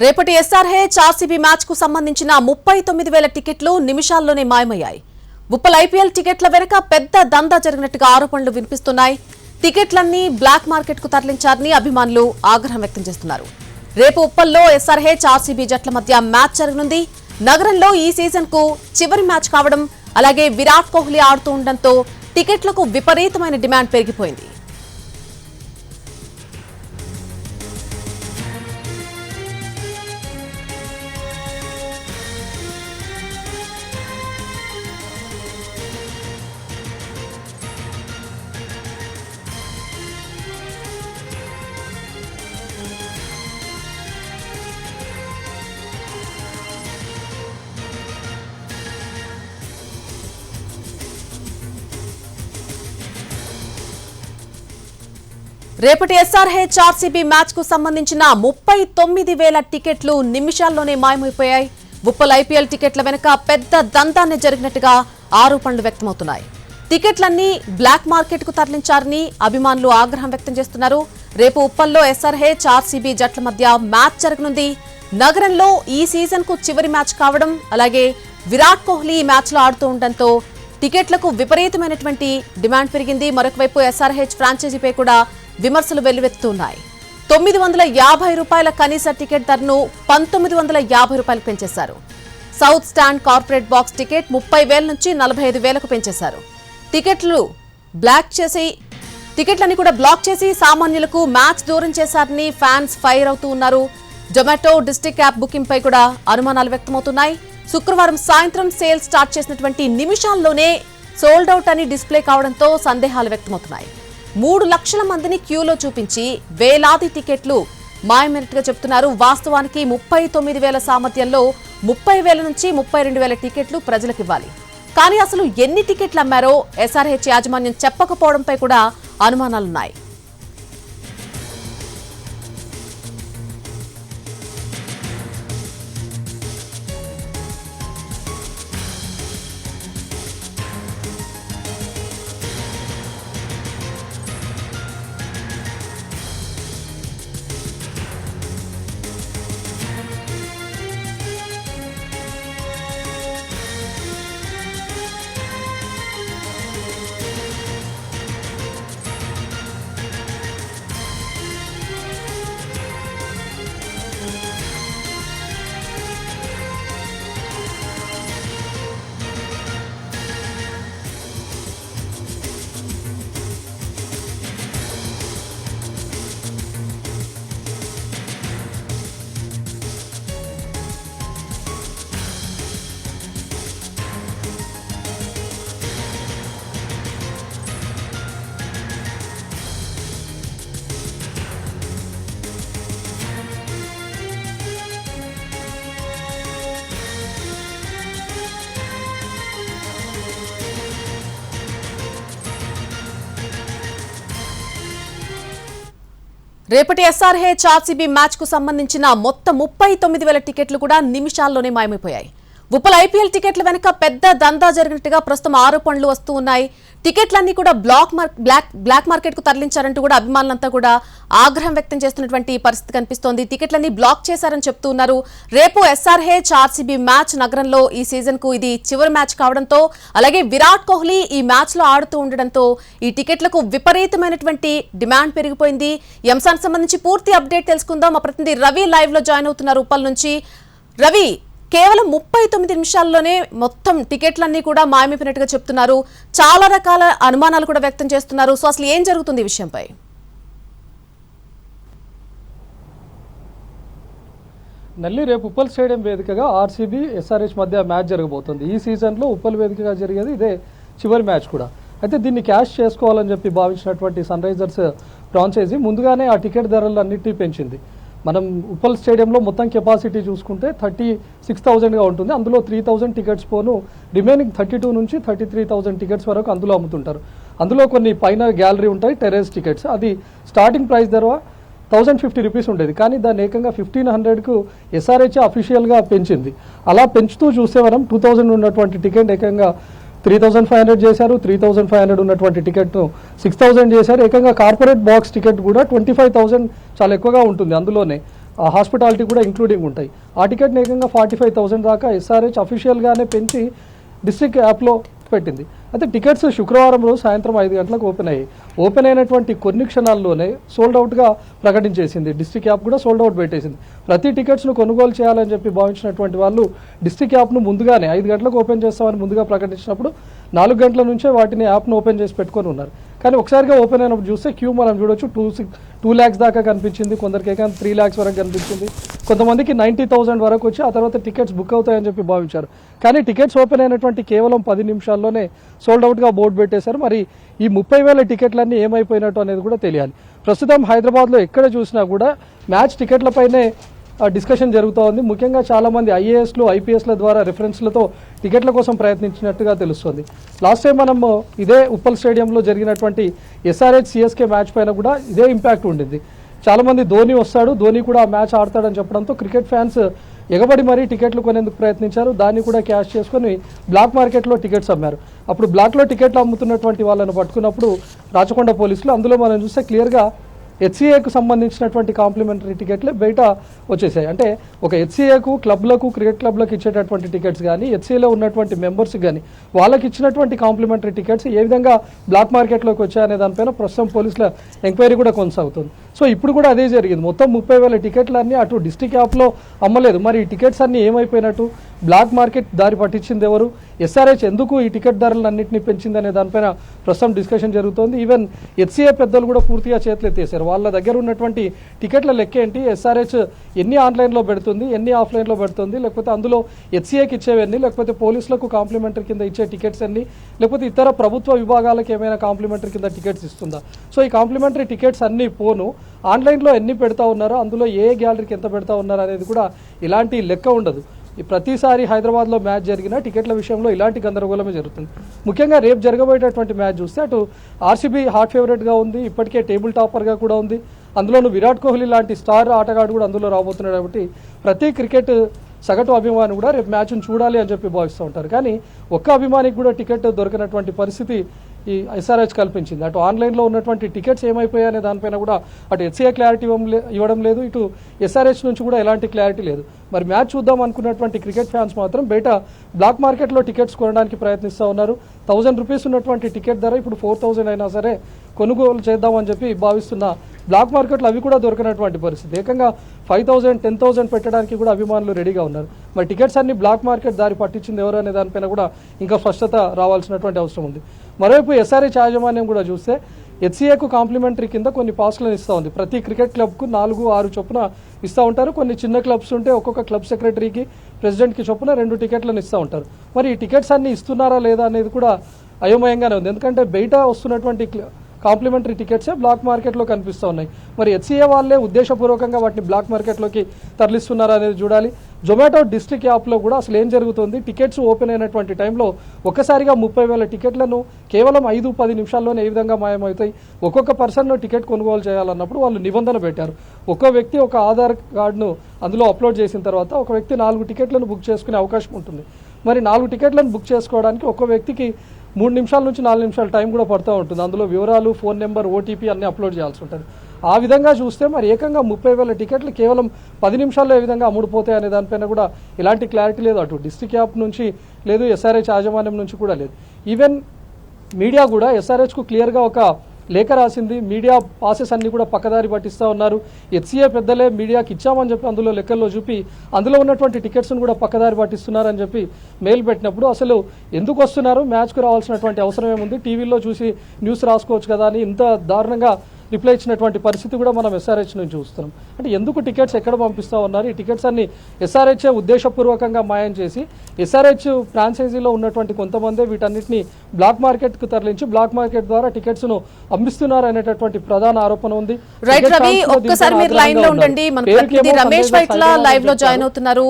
రేపటి SRH RCB match కు సంబంధించిన 39,000 టికెట్లు నిమిషాల్లోనే మాయమయ్యాయి. ఉప్పల్ ఐపీఎల్ టికెట్ల వెనుక పెద్ద దందా జరిగినట్టుగా ఆరోపణలు వినిపిస్తున్నాయి. టికెట్లన్నీ బ్లాక్ మార్కెట్ కు తరలించారని అభిమానులు ఆగ్రహం వ్యక్తం చేస్తున్నారు. రేపు ఉప్పల్లో ఎస్ఆర్హెచ్ ఆర్సీబీ జట్ల మధ్య మ్యాచ్ జరగనుంది. నగరంలో ఈ సీజన్ కు చివరి మ్యాచ్ కావడం, అలాగే విరాట్ కోహ్లీ ఆడుతూ ఉండడంతో టికెట్లకు విపరీతమైన డిమాండ్ పెరిగిపోయింది. రేపటి ఎస్ఆర్హెచ్ ఆర్సీబీ మ్యాచ్ కు సంబంధించిన 39,000 టికెట్లు నిమిషాల్లోనే మాయమైపోయాయి. ఉప్పల్ ఐపీఎల్ టికెట్ల వెనుక పెద్ద దందాన్ని జరిగినట్టుగా ఆరోపణలు వ్యక్తమవుతున్నాయి. టికెట్లన్నీ బ్లాక్ మార్కెట్ కు తరలించారని అభిమానులు ఆగ్రహం వ్యక్తం చేస్తున్నారు. రేపు ఉప్పల్లో ఎస్ఆర్హెచ్ ఆర్సీబీ జట్ల మధ్య మ్యాచ్ జరగనుంది. నగరంలో ఈ సీజన్ కు చివరి మ్యాచ్ కావడం, అలాగే విరాట్ కోహ్లీ ఈ మ్యాచ్ లో ఆడుతూ ఉండడంతో టికెట్లకు విపరీతమైనటువంటి డిమాండ్ పెరిగింది. మరొక వైపు ఎస్ఆర్హెచ్ ఫ్రాంచైజీపై కూడా విమర్శలు వెల్లువెత్తుతున్నాయి. 950 రూపాయల కనీస టికెట్ ధరను 1950 రూపాయలకు పెంచేశారు. South stand corporate box ticket 30,000 నుంచి 45,000కు పెంచేశారు. టికెట్లన్నీ కూడా బ్లాక్ చేసి సామాన్యులకు మ్యాచ్ దూరం చేశారని ఫ్యాన్స్ ఫైర్ అవుతూ ఉన్నారు. జొమాటో డిస్ట్రిక్ట్ యాప్ బుకింగ్ పై కూడా అనుమానాలు వ్యక్తమవుతున్నాయి. శుక్రవారం సాయంత్రం సేల్ స్టార్ట్ చేసినటువంటి నిమిషాల్లోనే సోల్డ్ అవుట్ అని డిస్ప్లే కావడంతో సందేహాలు వ్యక్తమవుతున్నాయి. 3 లక్షల మందిని క్యూలో చూపించి వేలాది టికెట్లు మాయమైనట్టుగా చెబుతున్నారు. వాస్తవానికి 39,000 సామర్థ్యంలో 30,000 నుంచి 32,000 టికెట్లు ప్రజలకు ఇవ్వాలి. కానీ అసలు ఎన్ని టికెట్లు అమ్మారో ఎస్ఆర్హెచ్ యాజమాన్యం చెప్పకపోవడంపై కూడా అనుమానాలున్నాయి. రేపటి ఎస్ఆర్హెచ్ ఆర్సీబీ మ్యాచ్ కు సంబంధించిన మొత్తం 39,000 టికెట్లు కూడా నిమిషాల్లోనే మాయమైపోయాయి. ఉప్పల్ ఐపీఎల్ టికెట్ల వెనుక పెద్ద దందా జరిగినట్టుగా ప్రస్తుతం ఆరోపణలు వస్తూ ఉన్నాయి. టికెట్లన్నీ కూడా బ్లాక్ మార్కెట్ కు తరలించారంటూ కూడా అభిమానులంతా కూడా ఆగ్రహం వ్యక్తం చేస్తున్నటువంటి పరిస్థితి కనిపిస్తోంది. టికెట్లన్నీ బ్లాక్ చేశారని చెప్తూ ఉన్నారు. రేపు ఎస్ఆర్హెచ్ ఆర్సీబీ మ్యాచ్ నగరంలో ఈ సీజన్ కు ఇది చివరి మ్యాచ్ కావడంతో, అలాగే విరాట్ కోహ్లీ ఈ మ్యాచ్ లో ఆడుతూ ఉండడంతో ఈ టికెట్లకు విపరీతమైనటువంటి డిమాండ్ పెరిగిపోయింది. ఈ అంశానికి సంబంధించి పూర్తి అప్డేట్ తెలుసుకుందాం. మా ప్రతినిధి రవి లైవ్ లో జాయిన్ అవుతున్నారు ఉప్పల్ నుంచి. రవి, కేవలం 39 నిమిషాల్లోనే మొత్తం టికెట్లన్నీ కూడా మాయమైపోయినట్టుగా చెప్తున్నారు. చాలా రకాల అనుమానాలు కూడా వ్యక్తం చేస్తున్నారు. సో అసలు ఏం జరుగుతుంది ఈ విషయంపై? నల్లి, రేపు ఉప్పల్ స్టేడియం వేదికగా ఆర్సీబీ ఎస్ఆర్హెచ్ మధ్య మ్యాచ్ జరగబోతుంది. ఈ సీజన్లో ఉప్పల్ వేదికగా జరిగేది ఇదే చివరి మ్యాచ్ కూడా. అయితే దీన్ని క్యాష్ చేసుకోవాలని చెప్పి భావించినటువంటి సన్ రైజర్స్ ఫ్రాంచైజీ ముందుగానే ఆ టికెట్ ధరలు అన్నిటినీ పెంచింది. మనం ఉప్పల్ స్టేడియంలో మొత్తం కెపాసిటీ చూసుకుంటే 36,000గా ఉంటుంది. అందులో 3,000 టికెట్స్ పోను రిమైనింగ్ 32 నుంచి 33,000 టికెట్స్ వరకు అందులో అమ్ముతుంటారు. అందులో కొన్ని పైన గ్యాలరీ ఉంటాయి, టెర్రేస్ టికెట్స్. అది స్టార్టింగ్ ప్రైస్ ధర 1,050 రూపీస్ ఉండేది. కానీ దాన్ని ఏకంగా 1,500కు ఎస్ఆర్హెచ్ అఫీషియల్గా పెంచింది. అలా పెంచుతూ చూస్తే మనం 2,000 ఉన్నటువంటి టికెట్ ఏకంగా 3,500 చేశారు. 3,500 ఉన్నటువంటి టికెట్ను 6,000 చేశారు. ఏకంగా కార్పొరేట్ బాక్స్ టికెట్ కూడా 25,000 చాలా ఎక్కువగా ఉంటుంది. అందులోనే హాస్పిటాలిటీ కూడా ఇంక్లూడింగ్ ఉంటాయి. ఆ టికెట్ని ఏకంగా 45,000 దాకా SRH అఫీషియల్గానే పెంచి డిస్ట్రిక్ట్ యాప్లో పెట్టింది. అయితే టికెట్స్ శుక్రవారం రోజు సాయంత్రం 5 గంటలకు ఓపెన్ అయ్యాయి. ఓపెన్ అయినటువంటి కొన్ని క్షణాల్లోనే సోల్డ్ అవుట్గా ప్రకటించేసింది. డిస్ట్రిక్ట్ యాప్ కూడా సోల్డ్ అవుట్ పెట్టేసింది. ప్రతి టికెట్స్ను కొనుగోలు చేయాలని చెప్పి భావించినటువంటి వాళ్ళు డిస్ట్రిక్ట్ యాప్ను ముందుగానే 5 గంటలకు ఓపెన్ చేస్తామని ముందుగా ప్రకటించినప్పుడు 4 గంటల నుంచే వాటిని యాప్ను ఓపెన్ చేసి పెట్టుకొని ఉన్నారు. కానీ ఒకసారిగా ఓపెన్ అయినప్పుడు చూస్తే క్యూ మనం చూడొచ్చు 2 lakhs దాకా కనిపించింది, కొందరికి 3 lakhs వరకు కనిపించింది, కొంతమందికి 90,000 వరకు వచ్చి ఆ తర్వాత టికెట్స్ బుక్ అవుతాయని చెప్పి భావించారు. కానీ టికెట్స్ ఓపెన్ అయినటువంటి కేవలం 10 నిమిషాల్లోనే సోల్డ్ అవుట్గా బోర్డు పెట్టేశారు. మరి ఈ 30,000 టికెట్లన్నీ ఏమైపోయినట్టు అనేది కూడా తెలియాలి. ప్రస్తుతం హైదరాబాద్లో ఎక్కడ చూసినా కూడా మ్యాచ్ టికెట్లపైనే డిస్కషన్ జరుగుతూ ఉంది. ముఖ్యంగా చాలామంది IASలు IPSల ద్వారా రిఫరెన్స్లతో టికెట్ల కోసం ప్రయత్నించినట్టుగా తెలుస్తుంది. లాస్ట్ టైం మనం ఇదే ఉప్పల్ స్టేడియంలో జరిగినటువంటి SRH CSK మ్యాచ్ పైన కూడా ఇదే ఇంపాక్ట్ ఉండింది. చాలామంది ధోని వస్తాడు, ధోని కూడా మ్యాచ్ ఆడతాడని చెప్పడంతో క్రికెట్ ఫ్యాన్స్ ఎగబడి మరీ టికెట్లు కొనేందుకు ప్రయత్నించారు. దాన్ని కూడా క్యాష్ చేసుకొని బ్లాక్ మార్కెట్లో టికెట్స్ అమ్మారు. అప్పుడు బ్లాక్లో టికెట్లు అమ్ముతున్నటువంటి వాళ్ళని పట్టుకున్నప్పుడు రాచకొండ పోలీసులు అందులో మనం చూస్తే క్లియర్గా HCAకు సంబంధించినటువంటి కాంప్లిమెంటరీ టికెట్లే బయట వచ్చేసాయి. అంటే ఒక HCAకు క్లబ్లకు క్రికెట్ క్లబ్లకు ఇచ్చేటటువంటి టికెట్స్ కానీ HCAలో ఉన్నటువంటి మెంబర్స్కి కానీ వాళ్ళకి ఇచ్చినటువంటి కాంప్లిమెంటరీ టికెట్స్ ఏ విధంగా బ్లాక్ మార్కెట్లోకి వచ్చాయనే దానిపైన ప్రస్తుతం పోలీసుల ఎంక్వైరీ కూడా కొనసాగుతుంది. సో ఇప్పుడు కూడా అదే జరిగింది. మొత్తం 30,000 టికెట్లన్నీ అటు డిస్ట్రిక్ట్ యాప్లో అమ్మలేదు. మరి ఈ టికెట్స్ అన్నీ ఏమైపోయినట్టు, బ్లాక్ మార్కెట్ దారి పట్టించింది ఎవరు, SRH ఎందుకు ఈ టికెట్ ధరలన్నింటినీ పెంచిందనే దానిపైన ప్రస్తుతం డిస్కషన్ జరుగుతోంది. ఈవెన్ HCA పెద్దలు కూడా పూర్తిగా చేతులు ఎత్తేసారు. వాళ్ళ దగ్గర ఉన్నటువంటి టికెట్ల లెక్క ఏంటి, SRH ఎన్ని ఆన్లైన్లో పెడుతుంది, ఎన్ని ఆఫ్లైన్లో పెడుతుంది, లేకపోతే అందులో HCAకి ఇచ్చేవన్నీ, లేకపోతే పోలీసులకు కాంప్లిమెంటరీ కింద ఇచ్చే టికెట్స్ అన్ని, లేకపోతే ఇతర ప్రభుత్వ విభాగాలకు ఏమైనా కాంప్లిమెంటరీ కింద టికెట్స్ ఇస్తుందా. సో ఈ కాంప్లిమెంటరీ టికెట్స్ అన్నీ పోను ఆన్లైన్లో ఎన్ని పెడతా ఉన్నారో, అందులో ఏ గ్యాలరీకి ఎంత పెడతా ఉన్నారో అనేది కూడా ఇలాంటి లెక్క ఉండదు. ప్రతిసారి హైదరాబాద్లో మ్యాచ్ జరిగిన టికెట్ల విషయంలో ఇలాంటి గందరగోళమే జరుగుతుంది. ముఖ్యంగా రేపు జరగబోయేటటువంటి మ్యాచ్ చూస్తే అటు RCB హాట్ ఫేవరెట్గా ఉంది, ఇప్పటికే టేబుల్ టాపర్గా కూడా ఉంది. అందులోనూ విరాట్ కోహ్లీ లాంటి స్టార్ ఆటగాడు కూడా అందులో రాబోతున్నాడు. కాబట్టి ప్రతి క్రికెట్ సగటు అభిమాని కూడా రేపు మ్యాచ్ను చూడాలి అని చెప్పి భావిస్తూ ఉంటారు. కానీ ఒక్క అభిమానికి కూడా టికెట్ దొరికినటువంటి పరిస్థితి ఈ SRH కల్పించింది. అటు ఆన్లైన్లో ఉన్నటువంటి టికెట్స్ ఏమైపోయాయనే దానిపైన కూడా అటు HCA క్లారిటీ ఇవ్వడం లేదు, ఇటు SRH నుంచి కూడా ఎలాంటి క్లారిటీ లేదు. మరి మ్యాచ్ చూద్దాం అనుకున్నటువంటి క్రికెట్ ఫ్యాన్స్ మాత్రం బయట బ్లాక్ మార్కెట్లో టికెట్స్ కొనడానికి ప్రయత్నిస్తూ ఉన్నారు. 1000 రూపీస్ ఉన్నటువంటి టికెట్ ధర ఇప్పుడు 4,000 అయినా సరే కొనుగోలు చేద్దామని చెప్పి భావిస్తున్న బ్లాక్ మార్కెట్లో అవి కూడా దొరికినటువంటి పరిస్థితి. ఏకంగా 5,000, 10,000 పెట్టడానికి కూడా అభిమానులు రెడీగా ఉన్నారు. మరి టికెట్స్ అన్ని బ్లాక్ మార్కెట్ దారి పట్టించింది ఎవరు అనే దానిపైన కూడా ఇంకా స్పష్టత రావాల్సినటువంటి అవసరం ఉంది. మరోవైపు SRH యాజమాన్యం కూడా చూస్తే HCAకు కాంప్లిమెంటరీ కింద కొన్ని పాస్లను ఇస్తూ ఉంది. ప్రతి క్రికెట్ క్లబ్కు 4, 6 చొప్పున ఇస్తూ ఉంటారు. కొన్ని చిన్న క్లబ్స్ ఉంటే ఒక్కొక్క క్లబ్ సెక్రటరీకి, ప్రెసిడెంట్కి చొప్పున 2 టికెట్లను ఇస్తూ ఉంటారు. మరి ఈ టికెట్స్ అన్ని ఇస్తున్నారా లేదా అనేది కూడా అయోమయంగానే ఉంది. ఎందుకంటే బయట వస్తున్నటువంటి కాంప్లిమెంటరీ టికెట్సే బ్లాక్ మార్కెట్లో కనిపిస్తూ ఉన్నాయి. మరి HCA వాళ్ళే ఉద్దేశపూర్వకంగా వాటిని బ్లాక్ మార్కెట్లోకి తరలిస్తున్నారా అనేది చూడాలి. జొమాటో డిస్ట్రిక్ట్ యాప్లో కూడా అసలు ఏం జరుగుతుంది, టికెట్స్ ఓపెన్ అయినటువంటి టైంలో ఒక్కసారిగా 30,000 టికెట్లను కేవలం 5-10 నిమిషాల్లోనే ఏ విధంగా మాయమవుతాయి. ఒక్కొక్క పర్సన్ టికెట్ కొనుగోలు చేయాలన్నప్పుడు వాళ్ళు నిబంధన పెట్టారు. ఒక్కో వ్యక్తి ఒక ఆధార్ కార్డును అందులో అప్లోడ్ చేసిన తర్వాత ఒక వ్యక్తి 4 టికెట్లను బుక్ చేసుకునే అవకాశం ఉంటుంది. మరి 4 టికెట్లను బుక్ చేసుకోవడానికి ఒక్కో వ్యక్తికి 3 నిమిషాల నుంచి 4 నిమిషాల టైం కూడా పడుతూ ఉంటుంది. అందులో వివరాలు, ఫోన్ నెంబర్, OTP అన్నీ అప్లోడ్ చేయాల్సి ఉంటుంది. ఆ విధంగా చూస్తే మరి ఏకంగా 30,000 టికెట్లు కేవలం 10 నిమిషాల్లో ఏ విధంగా అమ్ముడుపోతాయి అనే దానిపైన కూడా ఎలాంటి క్లారిటీ లేదు. అటు డిస్ట్రిక్ట్ యాప్ నుంచి లేదు, SRH యాజమాన్యం నుంచి కూడా లేదు. ఈవెన్ మీడియా కూడా SRHకు క్లియర్గా ఒక లేఖ రాసింది. మీడియా పాసెస్ అన్ని కూడా పక్కదారి పట్టిస్తూ ఉన్నారు. HCA పెద్దలే మీడియాకి ఇచ్చామని చెప్పి అందులో లెక్కల్లో చూపి అందులో ఉన్నటువంటి టికెట్స్ను కూడా పక్కదారి పట్టిస్తున్నారని చెప్పి మెయిల్ పెట్టినప్పుడు అసలు ఎందుకు వస్తున్నారు, మ్యాచ్కు రావాల్సినటువంటి అవసరం ఏముంది, టీవీలో చూసి న్యూస్ రాసుకోవచ్చు కదా అని ఇంత దారుణంగా రిప్లై ఇచ్చినటువంటి పరిస్థితి కూడా మనం SRH నుంచి చూస్తున్నాం. అంటే ఎందుకు టికెట్స్ ఎక్కడ పంపిస్తూ ఉన్నారు, ఈ టికెట్స్ అన్ని SRH ఉద్దేశపూర్వకంగా మాయం చేసి SRH ఫ్రాంచైజీలో ఉన్నటువంటి కొంతమంది వీటన్నిటిని బ్లాక్ మార్కెట్కు తరలించి బ్లాక్ మార్కెట్ ద్వారా టికెట్స్ను అమ్మిస్తున్నారు అనేటటువంటి ప్రధాన ఆరోపణ ఉంది. రైట్ రవి, ఒక్కసారి మీరు లైన్ లో ఉండండి. మన ప్రతినిధి రమేష్ వైట్ల లైవ్ లో జాయిన్ అవుతున్నారు.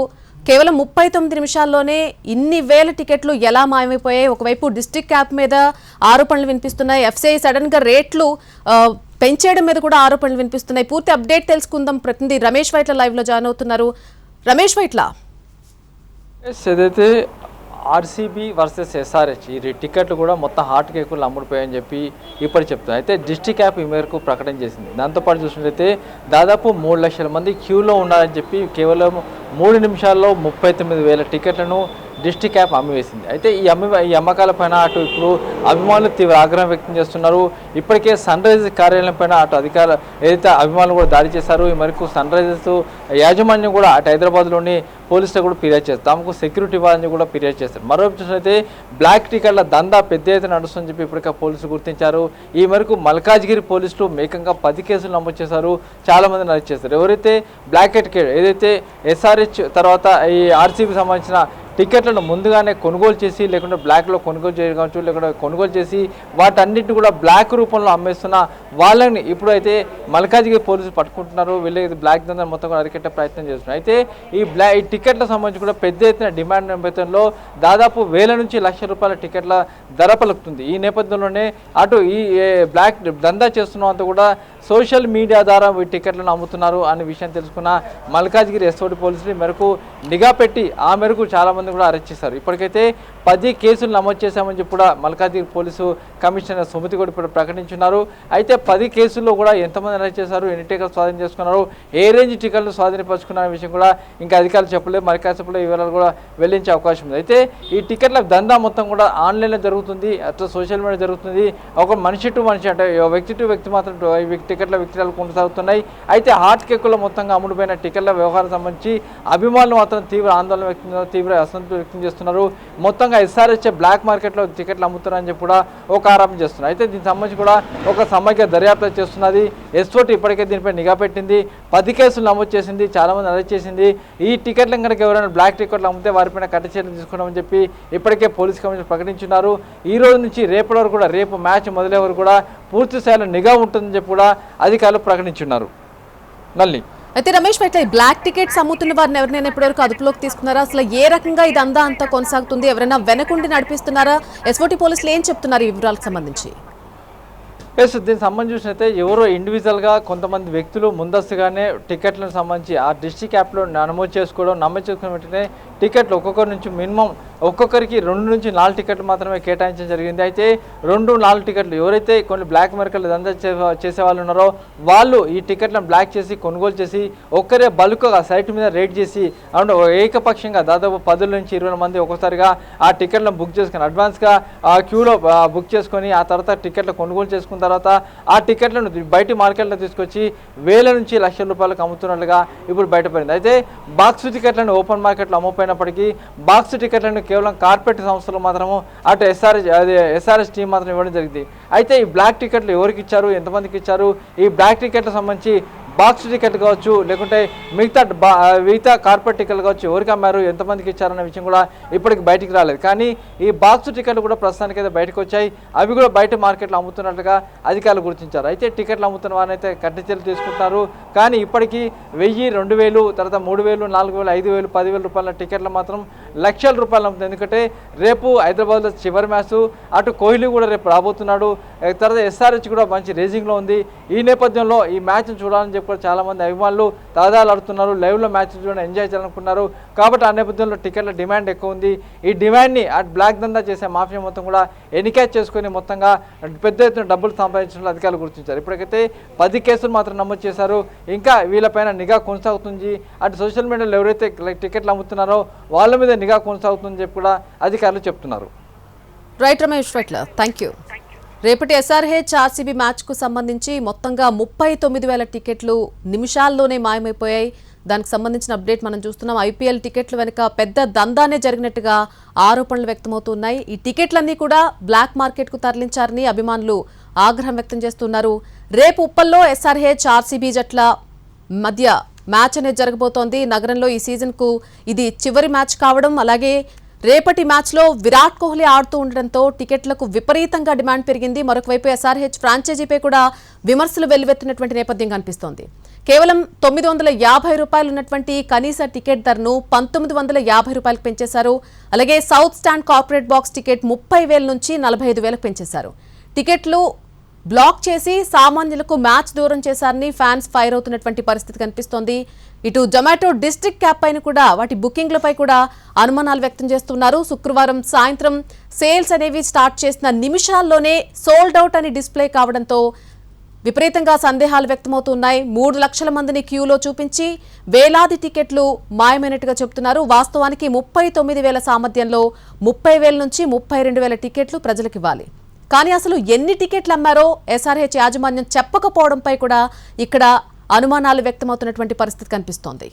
కేవలం 39 నిమిషాల్లోనే ఇన్ని వేల టికెట్లు ఎలా మాయమైపోయాయి? ఒకవైపు డిస్ట్రిక్ట్ యాప్ మీద ఆరోపణలు వినిపిస్తున్నాయి, FCI సడన్ గా రేట్లు పెంచేయడం మీద కూడా ఆరోపణలు వినిపిస్తున్నాయి. పూర్తి అప్డేట్ తెలుసుకుందాం. ప్రతినిధి రమేష్ వైట్ల లైవ్ లో జాయిన్ అవుతున్నారు. రమేష్ వైట్ల, ఏదైతే ఆర్సీబీ వర్సెస్ ఎస్ఆర్హెచ్ ఈ టికెట్లు కూడా మొత్తం హాట్ కేకులు అమ్ముడిపోయాయని చెప్పి ఇప్పుడు చెప్తున్నారు. అయితే డిస్ట్రిక్ట్ యాప్ ఈ మేరకు ప్రకటన చేసింది. దాంతోపాటు చూసినట్లయితే దాదాపు 3 లక్షల మంది క్యూలో ఉన్నారని చెప్పి కేవలం 3 నిమిషాల్లో 39,000 టికెట్లను డిస్ట్రిక్ట్ యాప్ అమ్మివేసింది. అయితే ఈ అమ్మకాల పైన అటు ఇప్పుడు అభిమానులు తీవ్ర ఆగ్రహం వ్యక్తం చేస్తున్నారు. ఇప్పటికే సన్ రైజర్స్ కార్యాలయం పైన అటు ఏదైతే అభిమానులు కూడా దాడి చేశారు. ఈ మేరకు సన్ రైజర్స్ యాజమాన్యం కూడా అటు హైదరాబాద్లోని పోలీసులు కూడా ఫిర్యాదు చేస్తారు. తమకు సెక్యూరిటీ ఇవ్వాలని కూడా ఫిర్యాదు చేస్తారు. మరోవైపు చూసినట్లయితే బ్లాక్ టికెట్ల దందా పెద్ద ఎత్తున నడుస్తుందని చెప్పి ఇప్పటికే పోలీసులు గుర్తించారు. ఈ మేరకు మల్కాజ్గిరి పోలీసులు ఏకంగా 10 కేసులు నమోదు చేశారు. చాలా మందిని అరెస్ట్ చేశారు. ఎవరైతే బ్లాక్ టికెట్ ఏదైతే ఎస్ఆర్హెచ్ తర్వాత ఈ ఆర్సీబీకి సంబంధించిన టికెట్లను ముందుగానే కొనుగోలు చేసి లేకుంటే బ్లాక్లో కొనుగోలు చేయడం కావచ్చు, లేకుంటే కొనుగోలు చేసి వాటన్నిటిని కూడా బ్లాక్ రూపంలో అమ్మేస్తున్న వాళ్ళని ఇప్పుడైతే మల్కాజ్గిరి పోలీసులు పట్టుకుంటున్నారు. వీళ్ళు బ్లాక్ దందా మొత్తం కూడా అరికట్టే ప్రయత్నం చేస్తున్నారు. అయితే ఈ టికెట్లకు సంబంధించి కూడా పెద్ద ఎత్తున డిమాండ్ నేపథ్యంలో దాదాపు 1,000 నుంచి ₹1,00,000 టికెట్ల ధర పలుకుతుంది. ఈ నేపథ్యంలోనే అటు ఈ బ్లాక్ దందా చేస్తున్నంత కూడా సోషల్ మీడియా ద్వారా ఈ టికెట్లను అమ్ముతున్నారు అనే విషయం తెలుసుకున్న మల్కాజ్గిరి ఎస్ఓటి పోలీసులు మేరకు నిఘా పెట్టి ఆ మేరకు చాలామంది కూడా అరెస్ట్ చేశారు. ఇప్పటికైతే 10 కేసులు నమోదు చేశామని చెప్పి కూడా మల్కాజ్గిరి పోలీసు కమిషనర్ సుమతి కూడా ఇప్పుడు ప్రకటించున్నారు. అయితే 10 కేసుల్లో కూడా ఎంతమంది అరెస్ట్ చేశారు, ఎన్ని టికెట్లు స్వాధీనం చేసుకున్నారు, ఏ రేంజ్ టికెట్లు స్వాధీనపరుచుకున్న విషయం కూడా ఇంకా అధికారులు చెప్పలేదు. మరి కాసేపులో ఈ వివరాలు కూడా వెల్లించే అవకాశం ఉంది. అయితే ఈ టికెట్ల దందా మొత్తం కూడా ఆన్లైన్లో జరుగుతుంది, అట్లా సోషల్ మీడియా జరుగుతుంది. ఒక మనిషి టు మనిషి అంటే వ్యక్తి టు వ్యక్తి మాత్రం టికెట్ల విక్రయాలు కొనసాగుతున్నాయి. అయితే హాట్ కేకుల్లో మొత్తంగా అమ్ముడుపోయిన టికెట్ల వ్యవహారం సంబంధించి అభిమానులు మాత్రం తీవ్ర ఆందోళన తీవ్ర అసంతృప్తి వ్యక్తం చేస్తున్నారు. మొత్తంగా ఎస్ఆర్హెచ్ బ్లాక్ మార్కెట్లో టికెట్లు అమ్ముతున్నారని చెప్పి కూడా ఒక ఆరోపణ చేస్తున్నారు. అయితే దీనికి సంబంధించి కూడా ఒక సమగ్ర దర్యాప్తు చేస్తున్నది. ఎస్ఓటి ఇప్పటికే దీనిపై నిఘా పెట్టింది. 10 కేసులు నమోదు చేసింది, చాలామంది అరెస్ట్ చేసింది. ఈ టికెట్లను కనుక ఎవరైనా బ్లాక్ టికెట్లు అమ్మితే వారిపైన కఠిన చర్యలు తీసుకున్నామని చెప్పి ఇప్పటికే పోలీస్ కమిషనర్ ప్రకటించున్నారు. ఈ రోజు నుంచి రేపటి వరకు కూడా రేపు మ్యాచ్ మొదలయ్యే వరకు కూడా పూర్తి స్థాయిలో నిఘా ఉంటుందని చెప్పి కూడా అధికారులు ప్రకటించున్నారు. నల్లి అయితే రమేష్ ఇట్లా బ్లాక్ టికెట్స్ అమ్ముతున్న వారిని ఎవరినైనా ఇప్పటివరకు అదుపులోకి తీసుకున్నారా? అసలు ఏ రకంగా ఇది అంతా కొనసాగుతుంది? ఎవరైనా వెనకుండి నడిపిస్తున్నారా? ఎస్ఓటి పోలీసులు ఏం చెప్తున్నారు ఈ వివరాలకు సంబంధించి? దీనికి సంబంధించి చూసినైతే ఎవరో ఇండివిజువల్గా కొంతమంది వ్యక్తులు ముందస్తుగానే టికెట్లకు సంబంధించి ఆ డిస్ట్రిక్ట్ యాప్లో నమోదు చేసుకున్న వెంటనే టికెట్లు ఒక్కొక్కరి నుంచి మినిమం ఒక్కొక్కరికి 2 నుంచి 4 టికెట్లు మాత్రమే కేటాయించడం జరిగింది. అయితే 2-4 టికెట్లు ఎవరైతే కొన్ని బ్లాక్ మార్కెట్లు దందా చేసే వాళ్ళు ఉన్నారో వాళ్ళు ఈ టికెట్లను బ్లాక్ చేసి కొనుగోలు చేసి ఒక్కరే బల్క్గా సైట్ మీద రేట్ చేసి ఏకపక్షంగా దాదాపు 10 నుంచి 20 మంది ఒక్కొక్కసారిగా ఆ టికెట్లను బుక్ చేసుకుని అడ్వాన్స్గా ఆ క్యూలో బుక్ చేసుకొని ఆ తర్వాత టికెట్లు కొనుగోలు చేసుకున్న తర్వాత ఆ టికెట్లను బయట మార్కెట్లో తీసుకొచ్చి 1,000 నుంచి ₹1,00,000 అమ్ముతున్నట్లుగా ఇప్పుడు బయటపడింది. అయితే బాక్స్ టికెట్లను ఓపెన్ మార్కెట్లో అమ్ముపోయినప్పటికీ బాక్స్ టికెట్లను కేవలం కార్పొరేట్ సంస్థలు మాత్రము అటు ఎస్ఆర్హెచ్ టీం మాత్రం ఇవ్వడం జరిగింది. అయితే ఈ బ్లాక్ టికెట్లు ఎవరికి ఇచ్చారు, ఎంతమందికి ఇచ్చారు, ఈ బ్లాక్ టికెట్లకు సంబంధించి బాక్స్ టికెట్ కావచ్చు లేకుంటే మిగతా కార్పొరేట్ టికెట్లు కావచ్చు ఎవరికి అమ్మారు, ఎంతమందికి ఇచ్చారన్న విషయం కూడా ఇప్పటికి బయటికి రాలేదు. కానీ ఈ బాక్స్ టికెట్లు కూడా ప్రస్తుతానికి అయితే బయటకు వచ్చాయి. అవి కూడా బయట మార్కెట్లో అమ్ముతున్నట్లుగా అధికారులు గుర్తించారు. అయితే టికెట్లు అమ్ముతున్న వారిని అయితే కఠిన చర్యలు తీసుకుంటున్నారు. కానీ ఇప్పటికీ 1000, 2000, తర్వాత 3000, 4000, 5000, 10,000 రూపాయల టికెట్లు మాత్రం ₹1,00,000 అమ్ముతుంది. ఎందుకంటే రేపు హైదరాబాద్లో చివరి మ్యాచ్, అటు కోహ్లీ కూడా రేపు రాబోతున్నాడు, తర్వాత ఎస్ఆర్హెచ్ కూడా మంచి రేజింగ్లో ఉంది. ఈ నేపథ్యంలో ఈ మ్యాచ్ను చూడాలని చెప్పి చాలా మంది అభిమానులు తహదాలు ఆడుతున్నారు, లైవ్లో మ్యాచ్ చూడడం ఎంజాయ్ చేయాలనుకున్నారు. కాబట్టి ఆ నేపథ్యంలో టికెట్ల డిమాండ్ ఎక్కువ ఉంది. ఈ డిమాండ్ని అటు బ్లాక్ దందా చేసే మాఫియా మొత్తం కూడా ఎన్నికేజ్ చేసుకుని మొత్తంగా పెద్ద ఎత్తున డబ్బులు సంపాదించిన అధికారులు గుర్తించారు. ఇప్పటికైతే 10 కేసులు మాత్రం నమోదు చేశారు. ఇంకా వీళ్ళపైన నిఘా కొనసాగుతుంది. అటు సోషల్ మీడియాలో ఎవరైతే టికెట్లు అమ్ముతున్నారో వాళ్ళ మీద నిఘా కొనసాగుతుందని చెప్పి కూడా అధికారులు చెప్తున్నారు. Right Ramesh, thank you. రేపటి ఎస్ఆర్హెచ్ ఆర్సీబీ మ్యాచ్కు సంబంధించి మొత్తంగా 39,000 టికెట్లు నిమిషాల్లోనే మాయమైపోయాయి. దానికి సంబంధించిన అప్డేట్ మనం చూస్తున్నాం. ఐపీఎల్ టికెట్లు వెనుక పెద్ద దందానే జరిగినట్టుగా ఆరోపణలు వ్యక్తమవుతున్నాయి. ఈ టికెట్లన్నీ కూడా బ్లాక్ మార్కెట్కు తరలించారని అభిమానులు ఆగ్రహం వ్యక్తం చేస్తున్నారు. రేపు ఉప్పల్లో ఎస్ఆర్హెచ్ ఆర్సీబీ జట్ల మధ్య మ్యాచ్ అనేది జరగబోతోంది. నగరంలో ఈ సీజన్కు ఇది చివరి మ్యాచ్ కావడం, అలాగే రేపటి మ్యాచ్లో విరాట్ కోహ్లీ ఆడుతూ ఉండడంతో టికెట్లకు విపరీతంగా డిమాండ్ పెరిగింది. మరొక వైపు ఎస్ఆర్హెచ్ ఫ్రాంచైజీపై కూడా విమర్శలు వెల్లువెత్తినటువంటి నేపథ్యం కనిపిస్తోంది. కేవలం ₹950 ఉన్నటువంటి కనీస టికెట్ ధరను ₹1,950 పెంచేశారు. అలాగే south stand corporate box ticket 30,000 నుంచి 45,000 పెంచేశారు. టికెట్లు బ్లాక్ చేసి సామాన్యులకు మ్యాచ్ దూరం చేశారని ఫ్యాన్స్ ఫైర్ అవుతున్నటువంటి పరిస్థితి కనిపిస్తోంది. ఇటు జొమాటో డిస్ట్రిక్ట్ క్యాప్ పైన కూడా వాటి బుకింగ్లపై కూడా అనుమానాలు వ్యక్తం చేస్తున్నారు. శుక్రవారం సాయంత్రం సేల్స్ అనేవి స్టార్ట్ చేసిన నిమిషాల్లోనే సోల్డ్ అవుట్ అని డిస్ప్లే కావడంతో విపరీతంగా సందేహాలు వ్యక్తమవుతున్నాయి. 3 లక్షల మందిని క్యూలో చూపించి వేలాది టికెట్లు మాయమైనట్టుగా చెబుతున్నారు. వాస్తవానికి 39,000 సామర్థ్యంలో 30,000 నుంచి 32,000 టికెట్లు ప్రజలకు ఇవ్వాలి. కానీ అసలు ఎన్ని టికెట్లు అమ్మారో ఎస్ఆర్హెచ్ యాజమాన్యం చెప్పకపోవడంపై కూడా ఇక్కడ అనుమానాలు వ్యక్తమవుతున్నటువంటి పరిస్థితి కనిపిస్తోంది.